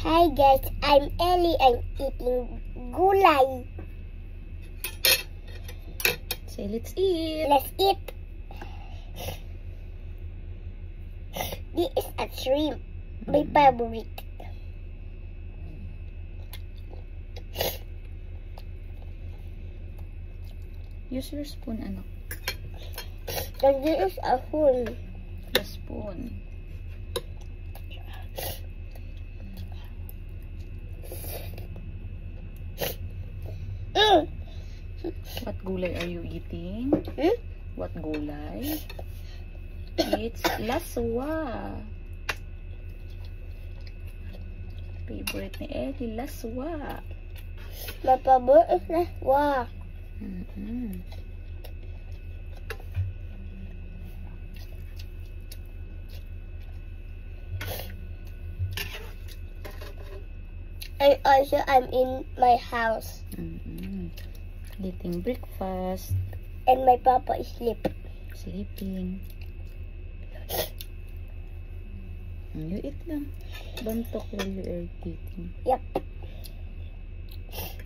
Hi guys, I'm Ellie. I'm eating gulay. Say, let's eat. Let's eat. This is a shrimp. My favorite. Use your spoon, anak. And this is a spoon. The spoon. What gulay are you eating? What gulay? It's laswa. Favorite ni Ellie, laswa. My favorite is laswa. And also I'm in my house. Eating breakfast. And my papa is Sleeping. You eat lang. Don't talk while you are eating. Yep.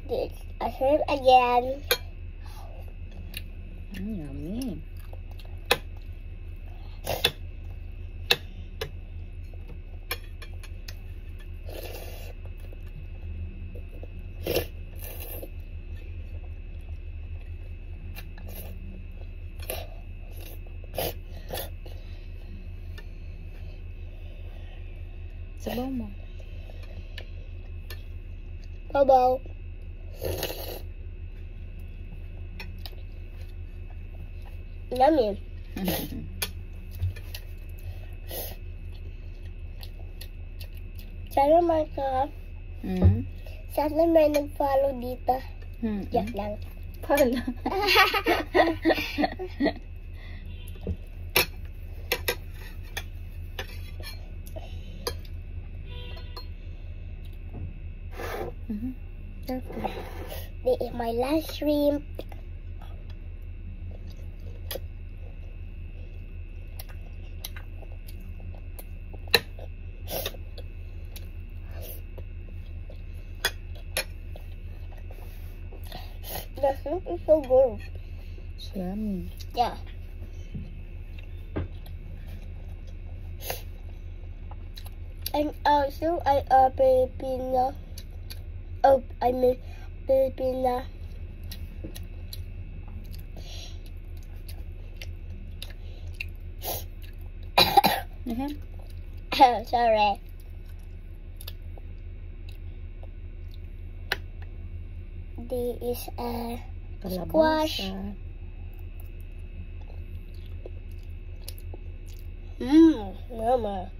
This a shrimp again. Yummy. Sabaw mo. Babaw. Yummy. Sana may nag-follow dito. Joke lang. Pala. Careful. This is my last shrimp. The shrimp is so good. It's yummy. Yeah. And also I Filipino. Oh, I mean Filipina. Sorry. This is a squash. Mama.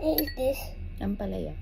What is this? Ampalaya.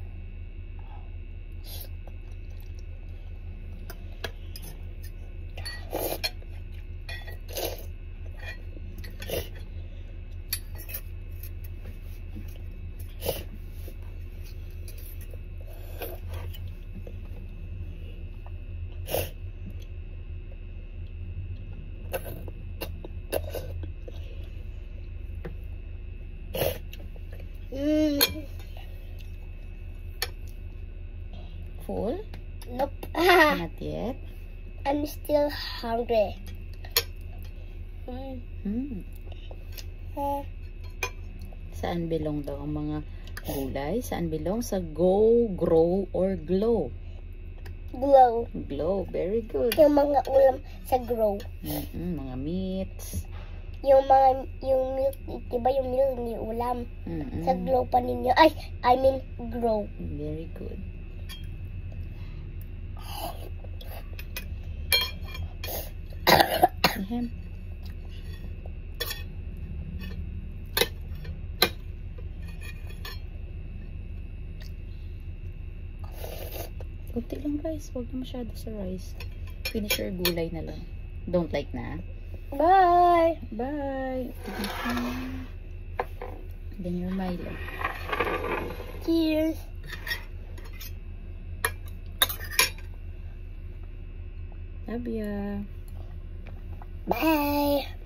Full? Nope. Not yet. I'm still hungry. Saan belong daw ang mga gulay? Saan belong? Sa go, grow, or glow? Glow. Glow. Very good. Yung mga ulam sa grow. Mga meats. Yung milk, diba yung milk ni ulam? Sa glow pa ninyo. Ay, I mean grow. Very good. Kunti lang rice. Huwag na masyado sa rice. Finish your gulay na lang. Don't like na. Bye! Bye! Then your Milo. Cheers! Love ya. Bye!